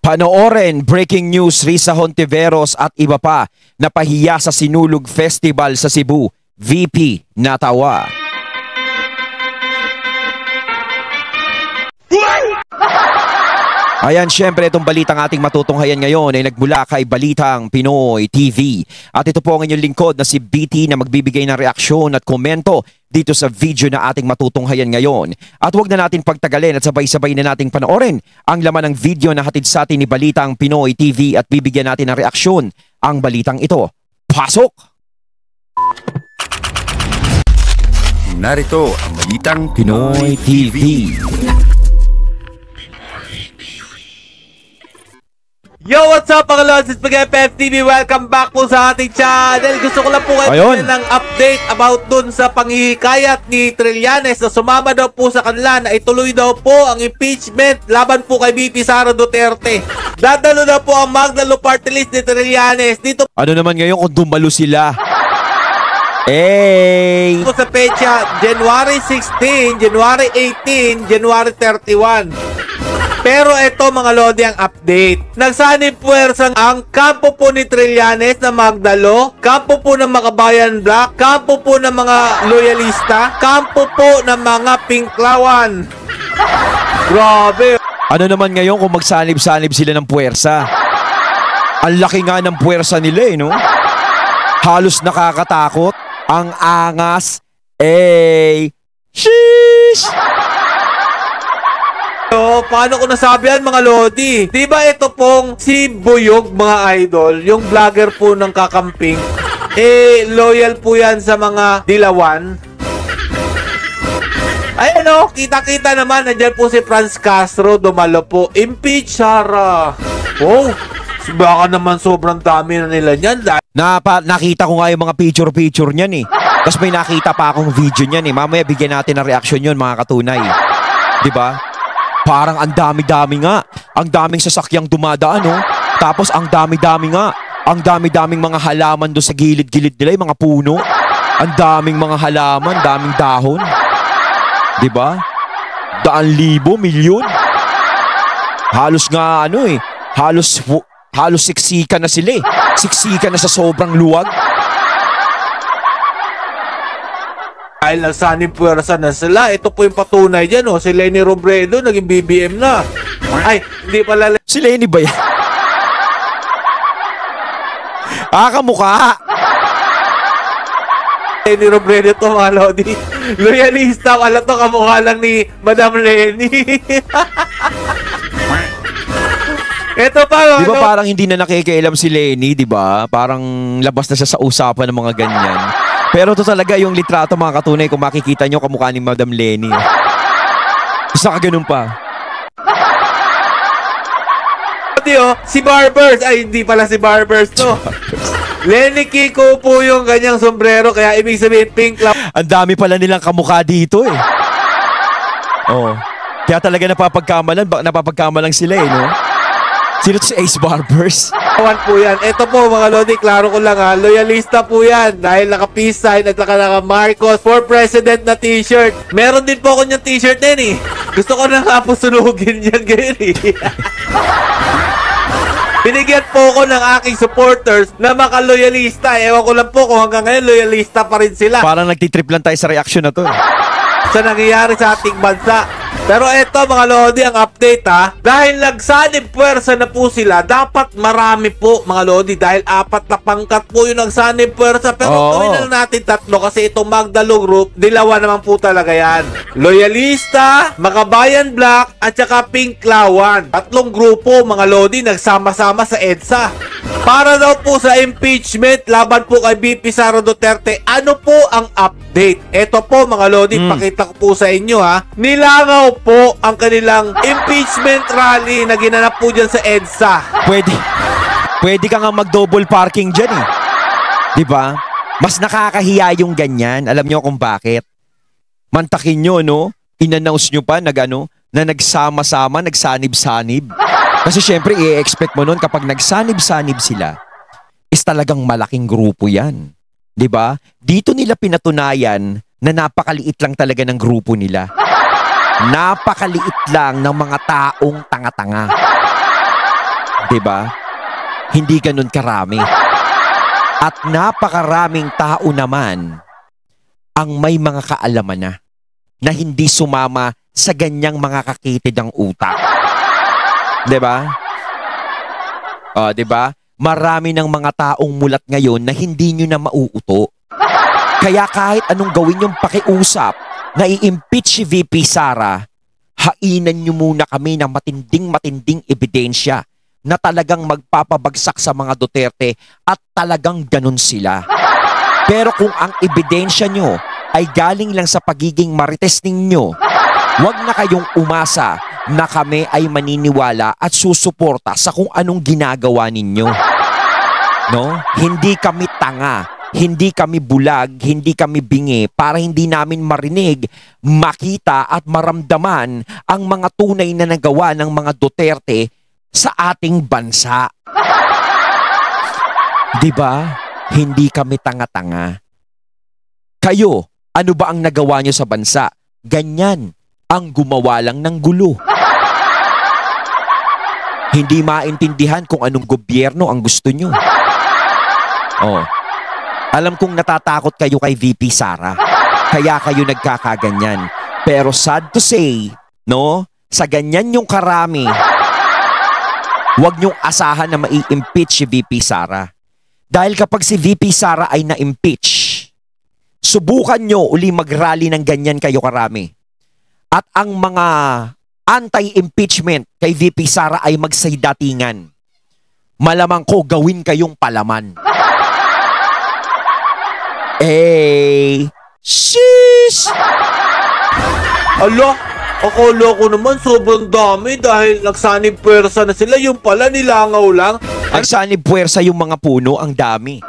Panoorin, breaking news, Risa Hontiveros at iba pa napahiya sa Sinulog Festival sa Cebu. VP natawa. Ayan, syempre itong balitang ating matutunghayan ngayon ay nagmula kay Balitang Pinoy TV. At ito po ang inyong lingkod na si BT na magbibigay ng reaksyon at komento dito sa video na ating matutunghayan ngayon. At huwag na natin pagtagalin at sabay-sabay na nating panoorin ang laman ng video na hatid sa atin ni Balitang Pinoy TV at bibigyan natin ng reaksyon ang balitang ito. Pasok! Narito ang Balitang Pinoy TV. Yo, what's up mga lods? It's PFTV. Welcome back po sa ating channel. Gusto ko lang po kayo ng update about dun sa panghihikayat ni Trillanes na sumama daw po sa kanila na ituloy daw po ang impeachment laban po kay VP Sara Duterte. Dadalo na po ang Magdalo party list ni Trillanes dito Ano naman ngayon kung dumalo sila? Hey! po sa pecha January 16, January 18, January 31. Pero ito mga lodi ang update. Nagsanib puwersang ang kampo po ni Trillanes na Magdalo, kampo po ng Makabayan Black, kampo po ng mga loyalista, kampo po ng mga Pinklawan. Grabe. Ano naman ngayon kung magsanib-sanib sila ng puwersa? Ang laki nga ng puwersa nila eh, no? Halos nakakatakot. Ang angas. Sheesh! So, paano ko nasabi yan mga lodi? Diba ito pong si Buyog mga idol, yung vlogger po ng kakamping, loyal po yan sa mga dilawan. Ayun o, kita-kita naman, nandyan po si Franz Castro, dumalo po. Impeach Sara. Oh, baka naman sobrang dami na nila niyan. Nakita ko nga yung mga picture-picture niyan eh. Tapos may nakita pa akong video niyan eh. Mamaya bigyan natin ng reaksyon yun mga katunay. Diba? Parang ang dami-dami nga. Ang daming sasakyang dumadaan, no? Tapos ang dami-dami nga. Ang dami-daming mga halaman doon sa gilid-gilid nila, yung mga puno. Ang daming mga halaman, daming dahon. Diba? 100,000, milyon. Halos nga ano eh. Halos siksikan na sila eh. Siksikan na sa sobrang luwag. Dahil nagsanib puwersa na sila, ito po yung patunay dyan, oh. Si Leni Robredo, naging BBM na. Ay, hindi pala. Si Leni ba yan? Kamukha. Leni Robredo to mga lodi. Loyalista, wala to, kamukha lang ni Madam Leni. Ito pa, di ba parang hindi na nakikialam si Leni, di ba? Parang labas na siya sa usapan ng mga ganyan. Pero ito talaga yung litrato mga katunay, kung makikita nyo kamukha ni Madam Leni. Basta ka ganun pa. Si Barbers, ay hindi pala si Barbers to. Lenny Kiko po yung ganyang sombrero, kaya ibig sabihin pink lang. Ang dami pala nilang kamukha dito eh. Oh. Kaya talaga napapagkamalan sila eh, no? Sino to si Ace Barbers? Kawan po yan. Ito po mga lodi, klaro ko lang ha. Loyalista po yan. Dahil naka-peace sign at naka Marcos for President na t-shirt. Meron din po ako niyang t-shirt din eh. Gusto ko na nga po sunugin yan ngayon eh. Binigyan po ko ng aking supporters na maka-loyalista. Ewan ko lang po kung hanggang ngayon loyalista pa rin sila. Parang nagtitrip lang tayo sa reaction na to. Sa nangyayari sa ating bansa. Pero eto mga lodi, ang update ha. Dahil nagsanib puwersa na po sila, dapat marami po mga lodi. Dahil 4 na pangkat po yung nagsanib puwersa. Pero gawin na natin 3 kasi itong Magdalo Group, dilawa naman po talaga yan. Loyalista, Makabayan Black, at saka Pinklawan. 3 grupo mga lodi, nagsama-sama sa EDSA. Para daw po sa impeachment, laban po kay VP Sara Duterte. Ano po ang update? Ito po mga lodi, pakita ko po sa inyo ha. Nilangaw po ang kanilang impeachment rally na ginanap po dyan sa EDSA. Pwede ka nga mag-double parking dyan eh. Diba? Mas nakakahiya yung ganyan. Alam nyo kung bakit? Mantakin nyo, no? In-announce nyo pa na nagsama-sama, nagsanib-sanib. Kasi syempre, i-expect mo nun kapag nagsanib-sanib sila, is talagang malaking grupo yan. Diba? Dito nila pinatunayan na napakaliit lang talaga ng grupo nila. Napakaliit lang ng mga taong tanga-tanga. 'Di ba? Hindi ganun karami. At napakaraming tao naman ang may mga kaalaman na hindi sumama sa ganyang mga kakitid ang utak. 'Di ba? 'Di ba? Marami ng mga taong mulat ngayon na hindi nyo na mauuto. Kaya kahit anong gawin yung pakiusap na i-impeach si VP Sara, hainan nyo muna kami ng matinding ebidensya na talagang magpapabagsak sa mga Duterte at talagang ganun sila. Pero kung ang ebidensya nyo ay galing lang sa pagiging marites ninyo, huwag na kayong umasa na kami ay maniniwala at susuporta sa kung anong ginagawa ninyo. No? Hindi kami tanga, hindi kami bulag, hindi kami bingi para hindi namin marinig, makita at maramdaman ang mga tunay na nagawa ng mga Duterte sa ating bansa. 'Di ba? Hindi kami tanga-tanga. Kayo, ano ba ang nagawa nyo sa bansa? Ganyan, ang gumawa lang ng gulo. Hindi maintindihan kung anong gobyerno ang gusto nyo. Alam kong natatakot kayo kay VP Sara, kaya kayo nagkakaganyan. Pero sad to say, no, sa ganyan yung karami, huwag nyong asahan na mai-impeach si VP Sara. Dahil kapag si VP Sara ay na-impeach, subukan nyo uli mag-rally ng ganyan kayo karami. At ang mga anti-impeachment kay VP Sara ay magsaydatingan. Malamang ko gawin kayong palaman. Sheesh! Alo, akala ko naman sobrang dami dahil nagsanib pwersa na sila. Yung pala nilangaw lang. Nagsanib puwersa yung mga puno, ang dami.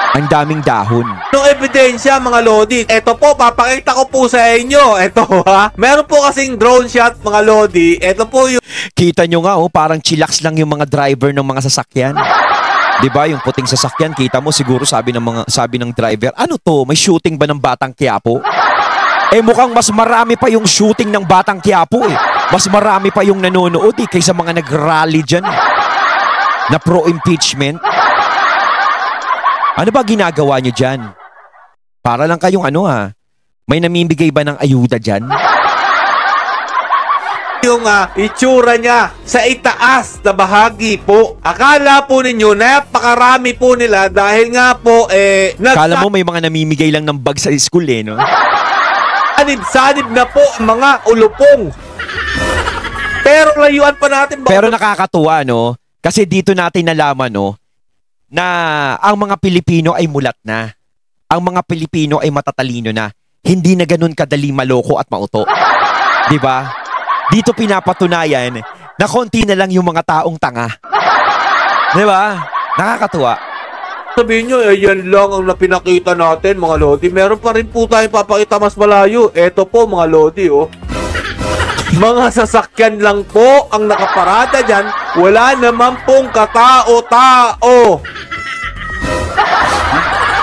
Ang daming dahon. Nung ebidensya mga Lodi, eto po, papakita ko po sa inyo. Eto ha, meron po kasing drone shot mga Lodi. Eto po yung... Kita nyo nga, parang chillax lang yung mga driver ng mga sasakyan. 'Di ba, yung puting sasakyan, kita mo siguro sabi ng driver, ano to, may shooting ba ng Batang Quiapo? Mukhang mas marami pa yung shooting ng Batang Quiapo Mas marami pa yung nanonood kaysa mga nag-rally dyan na pro-impeachment. Ano ba ginagawa nyo dyan? Para lang kayong may namimigay ba ng ayuda dyan? Yung itsura niya sa itaas na bahagi po. Akala po ninyo napakarami po nila dahil nga po Kala mo may mga namimigay lang ng bag sa school no? Sanib na po ang mga ulupong. Pero layuan pa natin. Pero nakakatuwa no? Kasi dito natin nalaman na ang mga Pilipino ay mulat na. Ang mga Pilipino ay matatalino na. Hindi na ganun kadali maloko at mauto. 'Di ba? Dito pinapatunayan na konti na lang yung mga taong tanga. 'Di ba? Nakakatuwa. Sabihin nyo, yan lang ang napinakita natin mga Lodi. Meron pa rin po tayong papakita mas malayo. Eto po mga Lodi Mga sasakyan lang po ang nakaparada dyan. Wala naman pong katao-tao.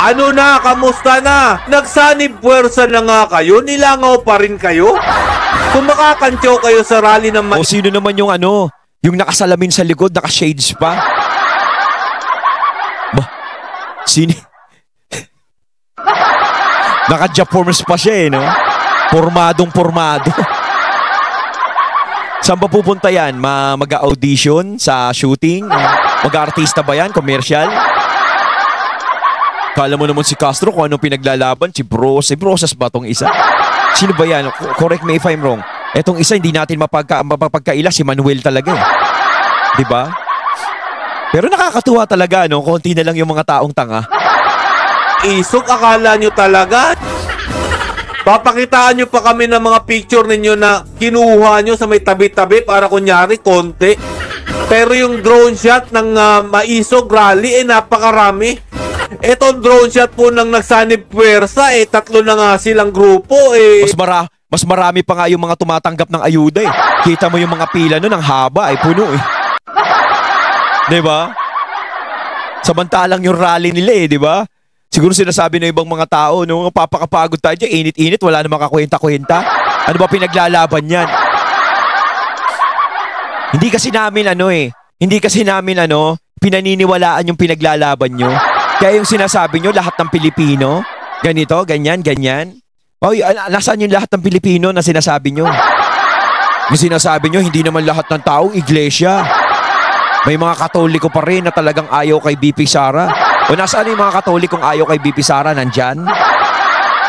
Ano na? Kamusta na? Nagsanib puwersa na nga kayo? Nilangaw pa rin kayo? Kung makakantyo kayo sa rally ng... O sino naman yung yung nakasalamin sa likod, naka-shades pa? Sino? Naka-Japorms pa siya no? Pormadong-pormado. Saan ba pupunta yan? Mag-audition sa shooting? Mag-artista ba yan? Commercial? Kala mo naman si Castro kung anong pinaglalaban? Si Brosas ba tong isa? Sino ba yan? Correct me if I'm wrong. Etong isa hindi natin mapagkaila, si Manuel talaga Diba? Pero nakakatuwa talaga konti na lang yung mga taong tanga. Isok, akala nyo talaga? Papakitaan nyo pa kami ng mga picture ninyo na kinuha nyo sa may tabi-tabi para kunyari konti. Pero yung drone shot ng Maisog Rally napakarami. Etong drone shot po ng nagsanib puwersa tatlo na nga silang grupo Mas marami pa nga yung mga tumatanggap ng ayuda Kita mo yung mga pila ang haba puno Diba? Samantalang yung rally nila diba? Siguro sinasabi ng ibang mga tao papakapagod tayo dyan, init-init, wala namang kakwenta-kwenta. Ano ba pinaglalaban yan? Hindi kasi namin Hindi kasi namin pinaniniwalaan yung pinaglalaban nyo. Kaya yung sinasabi nyo, lahat ng Pilipino, ganito, ganyan, ganyan. Oy, nasaan yung lahat ng Pilipino na sinasabi nyo? Yung sinasabi nyo, hindi naman lahat ng tao, iglesia. May mga Katoliko pa rin na talagang ayaw kay BP Sara. O nasaan yung mga Katolikong ayaw kay BP Sara? Nandyan?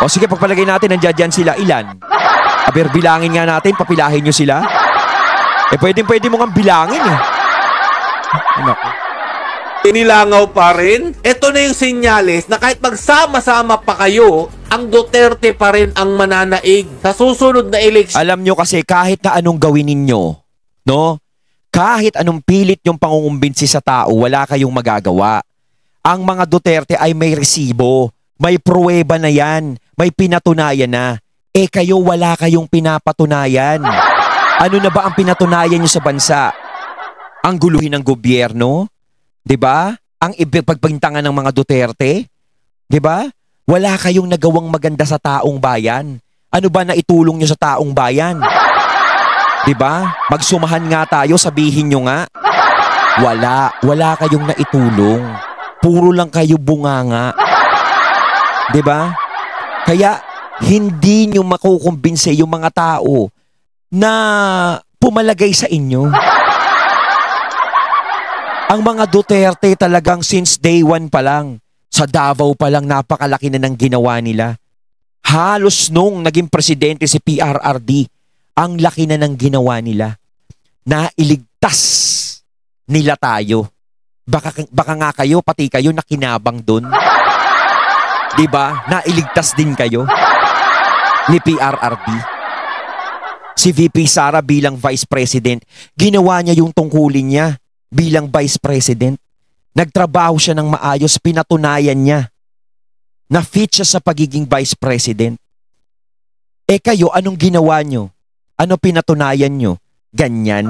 O sige, pagpalagay natin, nandyan sila. Ilan? Aber, bilangin nga natin, papilahin nyo sila. Pwede mo nga bilangin eh. Naku. Inilangaw pa rin. Ito na yung senyales na kahit magsama-sama pa kayo, ang Duterte pa rin ang mananaig sa susunod na eleksyon. Alam nyo kasi kahit na anong gawin ninyo, no? Kahit anong pilit yung pangungumbinsi sa tao, wala kayong magagawa. Ang mga Duterte ay may resibo, may pruweba na yan, may pinatunayan na. Kayo wala kayong pinapatunayan. Ano na ba ang pinatunayan nyo sa bansa? Ang guluhin ng gobyerno? 'Di ba? Ang ipagpagpintangan ng mga Duterte? 'Di ba? Wala kayong nagawang maganda sa taong bayan. Ano ba na itulong nyo sa taong bayan? 'Di ba? Magsumahan nga tayo, sabihin nyo nga. Wala kayong naitulong. Puro lang kayo bunganga. 'Di ba? Kaya hindi nyo makukumbinse yung mga tao na pumalagay sa inyo. Ang mga Duterte talagang since day one pa lang, sa Davao pa lang napakalaki na ng ginawa nila. Halos nung naging presidente si PRRD, ang laki na ng ginawa nila. Nailigtas nila tayo. Baka nga kayo, pati kayo nakinabang dun. Diba? Nailigtas din kayo ni PRRD. Si VP Sara bilang Vice President, ginawa niya yung tungkulin niya. Bilang Vice President, nagtrabaho siya ng maayos, pinatunayan niya na fit siya sa pagiging Vice President. Kayo, anong ginawa nyo? Ano pinatunayan nyo? Ganyan?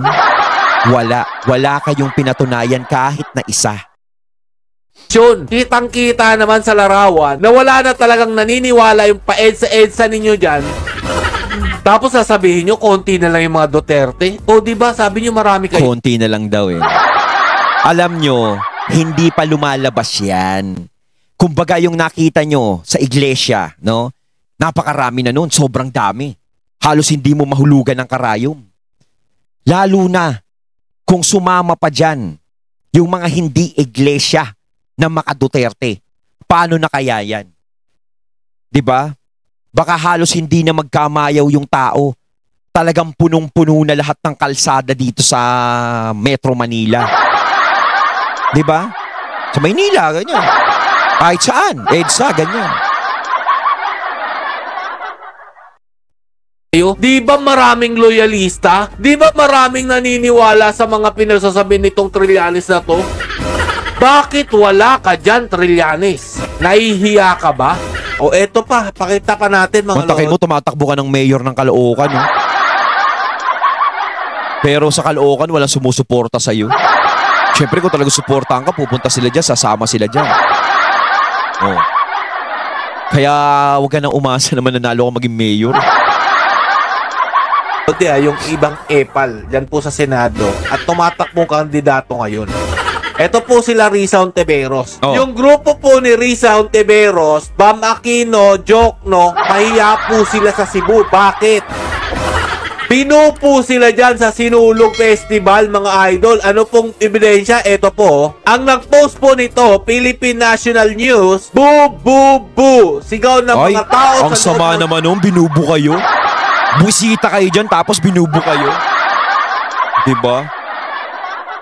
Wala kayong pinatunayan kahit na isa. Kitang-kita naman sa larawan na wala na talagang naniniwala yung pa-EDSA ninyo dyan. Tapos sasabihin nyo, konti na lang yung mga Duterte. O diba, sabi nyo marami kayo. Konti na lang daw eh. Alam nyo, hindi pa lumalabas yan. Kumbaga yung nakita nyo sa iglesia, no? Napakarami na nun, sobrang dami. Halos hindi mo mahulugan ng karayom. Lalo na kung sumama pa dyan yung mga hindi iglesia na maka-Duterte. Paano na kaya yan? Diba? Baka halos hindi na magkamayaw yung tao. Talagang punong-puno na lahat ng kalsada dito sa Metro Manila. Diba? Sa Maynila, ganyan. Kahit saan, EDSA, ganyan. Di ba maraming loyalista? Di ba maraming naniniwala sa mga pinagsasabi nitong Trillanes na to? Bakit wala ka dyan, Trillanes? Nahihiya ka ba? O eto pa, pakita pa natin mga Mantakin mo, tumatakbo ka ng mayor ng Caloocan, no? Pero sa Caloocan, walang sumusuporta sa'yo. Siyempre, kung talagang suportahan ka, pupunta sila dyan, sasama sila dyan. Oh. Kaya, huwag ka nang umasa naman nanalo ka maging mayor. Yung ibang epal dyan po sa Senado at tumatakbong kandidato ngayon. Ito po sila Risa Hontiveros. Oh. Yung grupo po ni Risa Hontiveros, Bam Aquino, Jokno, mahiya po sila sa Cebu. Bakit? Pinupo sila dyan sa Sinulog Festival, mga idol. Ano pong ebidensya? Ito po. Ang nag-post po nito, Philippine National News, boo, boo, boo. Sigaw ng mga tao ang sama naman nung binubo kayo. Busita kayo dyan tapos binubo kayo. Diba?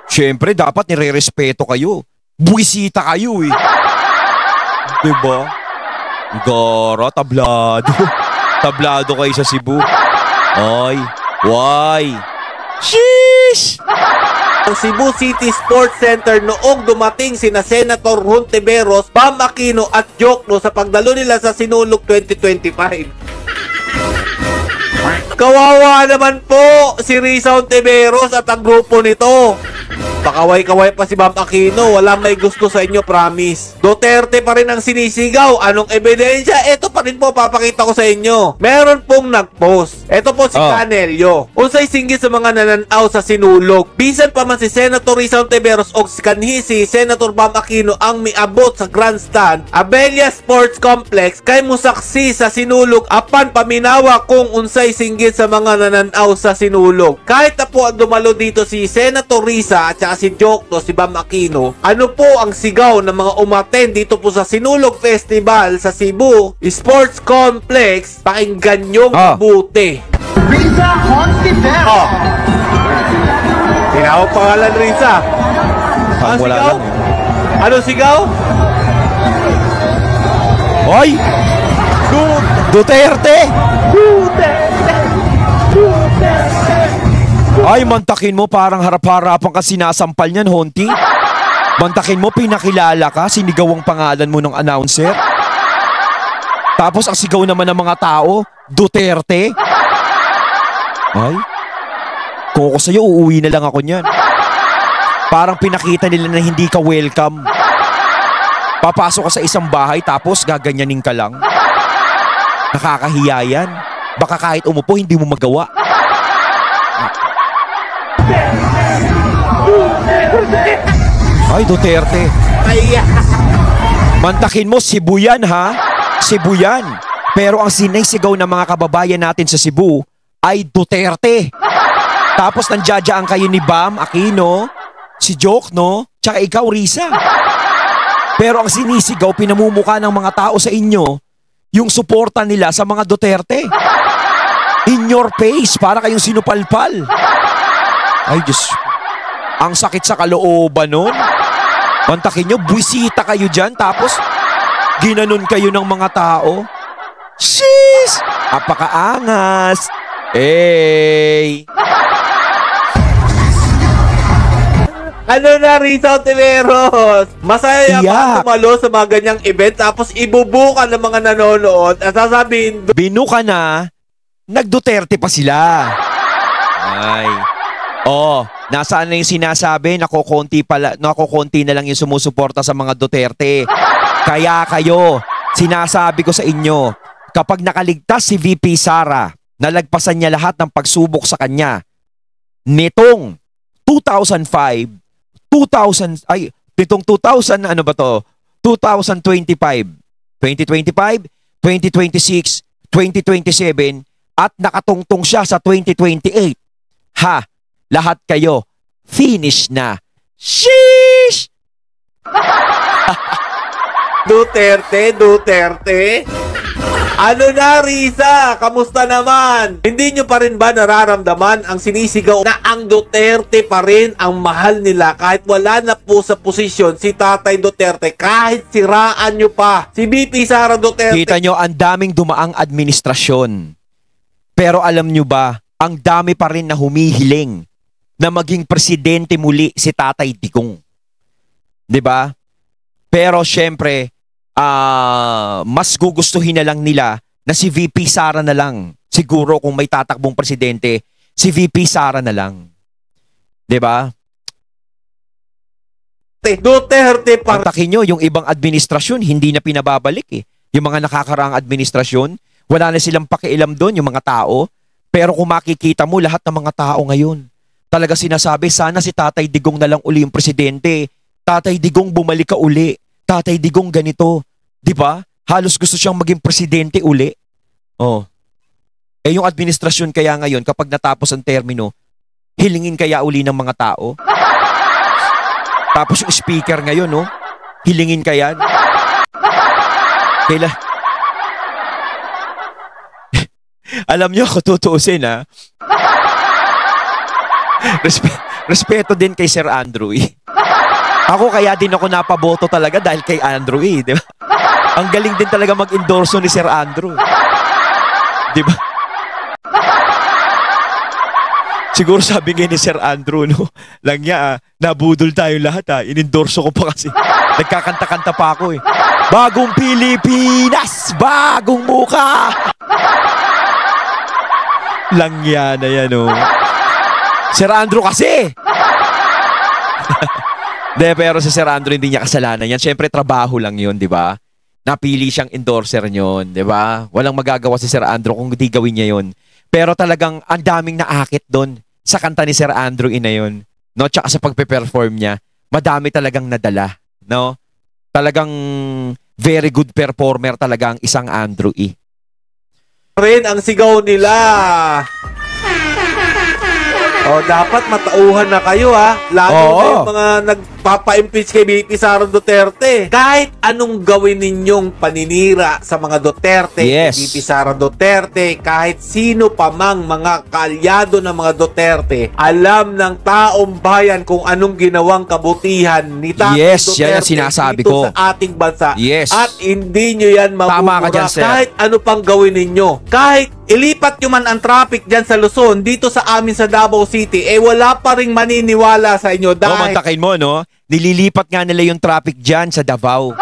Siyempre, dapat nire-respeto kayo. Buwisita kayo eh. Diba? Gara, tablado. Tablado kayo sa Cebu. Ay, why? Sheesh! Ang Cebu City Sports Center noong dumating sina Senator Hontiveros, Bam Aquino at Jokno sa pagdalo nila sa Sinulog 2025. Kawawa naman po si Risa Hontiveros at ang grupo nito. Pakaway-kaway pa si Ma'am Aquino. Wala may gusto sa inyo, promise. Duterte pa rin ang sinisigaw. Anong ebidensya? Ito pa rin po, papakita ko sa inyo. Meron pong nag-post. Ito po si Canelio. Unsay singgit sa mga nananaw sa sinulog. Bisan pa man si Senator Risa Ontiveros o si kanhi si Senator Ma'am Aquino ang miabot sa grandstand Abella Sports Complex kay musaksi sa sinulog apan paminawa kung unsay singgit sa mga nananaw sa sinulog. Kahit na po dumalo dito si Senator Risa at saka si Jokno, si Ma'am Aquino, ano po ang sigaw ng mga umaten dito po sa Sinulog Festival sa Cebu Sports Complex? Pakinggan nyo mabuti. Risa Ontiveros. Tinawag pangalan Risa. Ang Wala sigaw? lang Ano sigaw? Hoy! Duterte! Ay, mantakin mo parang harap-harapan ka sinasampal niyan, Honti. Mantakin mo, pinakilala ka, sinigaw ang pangalan mo ng announcer. Tapos ang sigaw naman ng mga tao, Duterte. Ay, kung ako sa'yo, uuwi na lang ako niyan. Parang pinakita nila na hindi ka welcome. Papasok ka sa isang bahay tapos gaganyanin ka lang. Nakakahiya yan. Baka kahit umupo, hindi mo magawa. Ay, Duterte. Mantakin mo, Cebu yan, ha? Cebu yan. Pero ang sinisigaw ng mga kababayan natin sa Cebu ay Duterte. Tapos nandiyadyaan kayo ni Bam Aquino, si Jokno, tsaka ikaw, Risa. Pero ang sinisigaw, pinamumuka ng mga tao sa inyo, yung suporta nila sa mga Duterte. In your face, para kayong sinupalpal. Ay, Diyos. Ang sakit sa kalooban nun. Mantakin nyo, buwisita kayo dyan, tapos ginanon kayo ng mga tao. Sheesh! Apakaangas. Hey! Ano na, Risa Ontiveros? Masaya ba Iyak. tumalo sa mga ganyang event tapos ibubukan ng mga nanonood at sasabihin, Binuka na, nag-Duterte pa sila. Ay. Oh, nasaan na yung sinasabi? Nakukunti na lang yung sumusuporta sa mga Duterte. Kaya kayo, sinasabi ko sa inyo, kapag nakaligtas si VP Sara, nalagpasan niya lahat ng pagsubok sa kanya, nitong 2005, 2000, ano ba to? 2025, 2026, 2027, at nakatungtong siya sa 2028. Ha! Lahat kayo, finish na. Sheesh! Duterte? Ano na, Risa? Kamusta naman? Hindi nyo pa rin ba nararamdaman ang sinisigaw na ang Duterte pa rin ang mahal nila kahit wala na po sa posisyon si Tatay Duterte, kahit siraan nyo pa si VP Sara Duterte? Kita nyo, ang daming dumaang administrasyon. Pero alam nyo ba, ang dami pa rin na humihiling na maging presidente muli si Tatay Digong. 'Di ba? Pero syempre, mas gugustuhin na lang nila na si VP Sara na lang. Siguro kung may tatakbong presidente, si VP Sara na lang. 'Di ba? Duterte pa rin. Pagtakin nyo, yung ibang administrasyon, hindi na pinababalik eh. Yung mga nakakaraang administrasyon, wala na silang pakialam doon, yung mga tao. Pero kung makikita mo, lahat ng mga tao ngayon, talaga sinasabi, sana si Tatay Digong na lang uli yung presidente. Tatay Digong, bumalik ka uli. Tatay Digong, ganito. Di ba? Halos gusto siyang maging presidente uli. Oh. Eh yung administrasyon kaya ngayon, kapag natapos ang termino, hilingin kaya uli ng mga tao? Tapos yung speaker ngayon, no? Hilingin kaya? Alam nyo, ako tutuusin, ha? Respeto din kay Sir Andrew, eh. Ako kaya din ako napaboto talaga dahil kay Andrew, eh. Di ba? Ang galing din talaga mag-endorso ni Sir Andrew. Di ba? Siguro sabi nga ni Sir Andrew, no? Lang niya, nabudol tayo lahat, ha? Inendorso ko pa kasi. Nagkakanta-kanta pa ako, eh. Bagong Pilipinas! Bagong muka! Lang yan na yan, oh. Sir Andrew kasi! De, pero si Sir Andrew hindi niya kasalanan yan. Siyempre, trabaho lang yun, di ba? Napili siyang endorser nyon, di ba? Walang magagawa si Sir Andrew kung hindi gawin niya yun. Pero talagang ang daming naakit doon sa kanta ni Sir Andrew ina yun. No? Tsaka sa pagpe-perform niya, madami talagang nadala. No? Talagang very good performer talaga ang isang Andrew E. Rin ang sigaw nila. O, dapat matauhan na kayo ha. Lalo na yung mga nagpapa-impeach kay BP Sara Duterte. Kahit anong gawin ninyong paninira sa mga Duterte, yes, kay BP Sara Duterte, kahit sino pa mang mga kaalyado ng mga Duterte, alam ng taong bayan kung anong ginawang kabutihan ni Tatay yes, Duterte yan ang sinasabi dito ko sa ating bansa. Yes. At hindi nyo yan mamumura kahit ano pang gawin ninyo. Kahit ilipat nyo man ang traffic dyan sa Luzon, dito sa amin sa Davao City, eh wala pa rin maniniwala sa inyo dahil... mantakin mo, no? Nililipat nga nila yung traffic dyan sa Davao.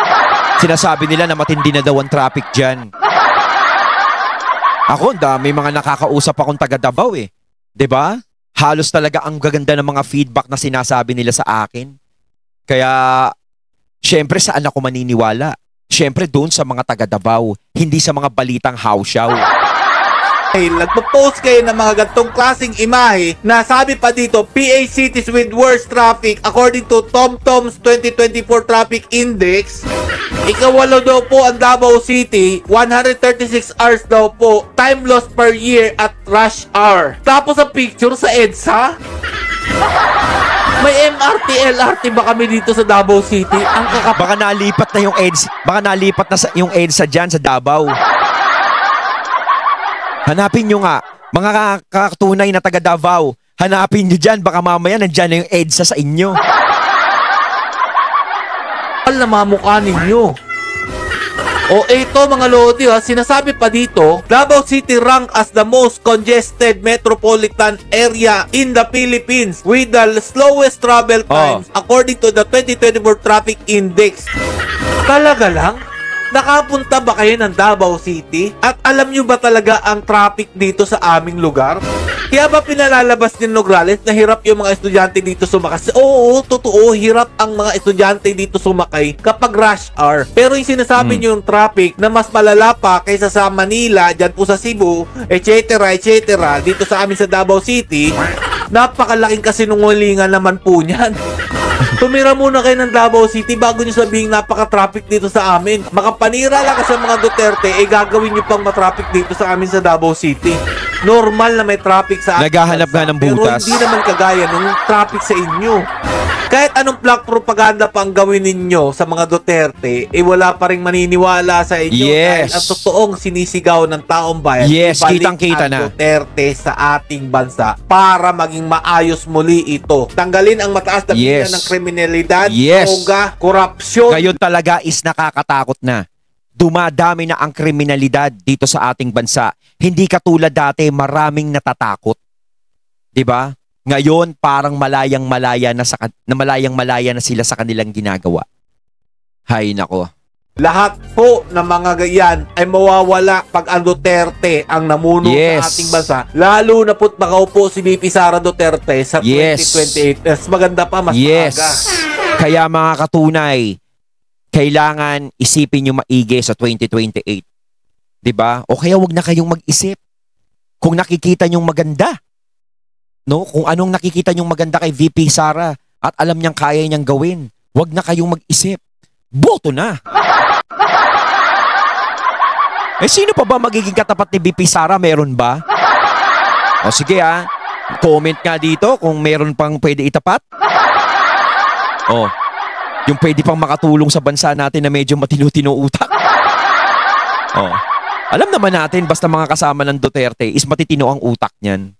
Sinasabi nila na matindi na daw ang traffic dyan. Ako, may mga nakakausap akong taga Davao eh. 'Di ba? Halos talaga ang gaganda ng mga feedback na sinasabi nila sa akin. Kaya, syempre saan ako maniniwala? Syempre doon sa mga taga Davao, hindi sa mga balitang hausyaw. Nagpo-post kayo ng mga gantong klaseng imahe na sabi pa dito, PA cities with worst traffic according to TomTom's 2024 Traffic Index. Ikawalo daw po ang Davao City, 136 hours daw po, time loss per year at rush hour. Tapos ang picture sa EDSA, may MRT, LRT ba kami dito sa Davao City? Ang baka nalipat na yung EDSA, baka nalipat na yung EDSA dyan sa Davao. Hanapin nyo nga, mga katunay na taga Davao, hanapin nyo dyan, baka mamaya nandyan na yung EDSA sa inyo. Al na mamukha ninyo. O ito mga lodi ha, sinasabi pa dito, Davao City ranked as the most congested metropolitan area in the Philippines with the slowest travel times according to the 2024 Traffic Index. Talaga lang? Nakapunta ba kayo ng Davao City? At alam nyo ba talaga ang traffic dito sa aming lugar? Kaya ba pinalalabas ni Nograles na hirap yung mga estudyante dito sumakay? Oo, totoo, hirap ang mga estudyante dito sumakay kapag rush hour. Pero yung sinasabi nyo yung traffic na mas malala pa kaysa sa Manila, dyan po sa Cebu, etc. dito sa amin sa Davao City, napakalaking kasinungalingan naman po niyan. Tumira muna kayo ng Davao City bago nyo sabihin napaka-traffic dito sa amin. Makapanira lang sa mga Duterte, eh gagawin nyo pang matraffic dito sa amin sa Davao City. Normal na may traffic sa amin. Naghahanap nga ng butas. Pero hindi naman kagaya nung traffic sa inyo. Kahit anong black propaganda pa ang gawin ninyo sa mga Duterte, eh wala pa rin maniniwala sa inyo. Yes. Dahil ang totoong sinisigaw ng taong bayan, yes, kitang-kita na Duterte sa ating bansa para maging maayos muli ito. Tanggalin ang mataas na bilang ng kriminalidad, droga, korupsyon. Ngayon talaga is nakakatakot na. Dumadami na ang kriminalidad dito sa ating bansa. Hindi katulad dati, maraming natatakot. 'Di ba? Ngayon, parang malayang-malaya na sila sa kanilang ginagawa. Hay nako. Lahat po ng mga ganyan ay mawawala pag ang Duterte ang namuno sa ating bansa. Lalo na po't makaupo si BP Sara Duterte sa 2028. Mas maganda pa, mas maaga. Kaya mga katunay, kailangan isipin nyo maigi sa 2028. 'Di ba? O kaya wag na kayong mag-isip. Kung nakikita nyong maganda, no? Kung anong nakikita nyong maganda kay VP Sara at alam niyang kaya niyang gawin, wag na kayong mag-isip. Boto na. Eh sino pa ba magiging katapat ni VP Sara? Meron ba? O sige comment nga dito kung meron pang pwede itapat. O, yung pwede pang makatulong sa bansa natin na medyo matino-tino utak. O, alam naman natin basta mga kasama ng Duterte is matitino ang utak niyan.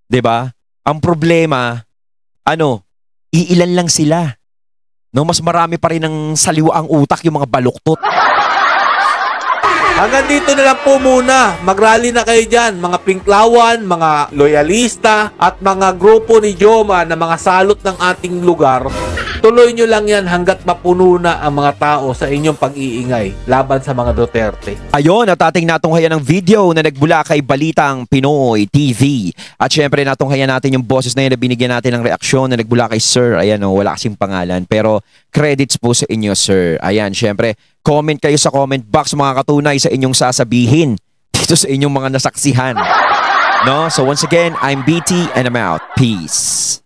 'Di ba? Ang problema, iilan lang sila. No, mas marami pa rin ng saliwa ang utak yung mga baluktot. Hanggang dito na lang po muna. Mag-rally na kayo dyan. Mga pinklawan, mga loyalista, at mga grupo ni Joma na mga salot ng ating lugar. Tuloy nyo lang yan hanggat mapuno na ang mga tao sa inyong pag-iingay laban sa mga Duterte. Ayun, at ating natunghayan ng video na nagbula kay Balitang Pinoy TV. At syempre natunghayan natin yung boses na yun na binigyan natin ng reaksyon na nagbula kay Sir. Ayan o, wala kasing pangalan. Pero credits po sa inyo, Sir. Ayan, syempre, comment kayo sa comment box mga katunay sa inyong sasabihin dito sa inyong mga nasaksihan. No? So once again, I'm BT and I'm out. Peace.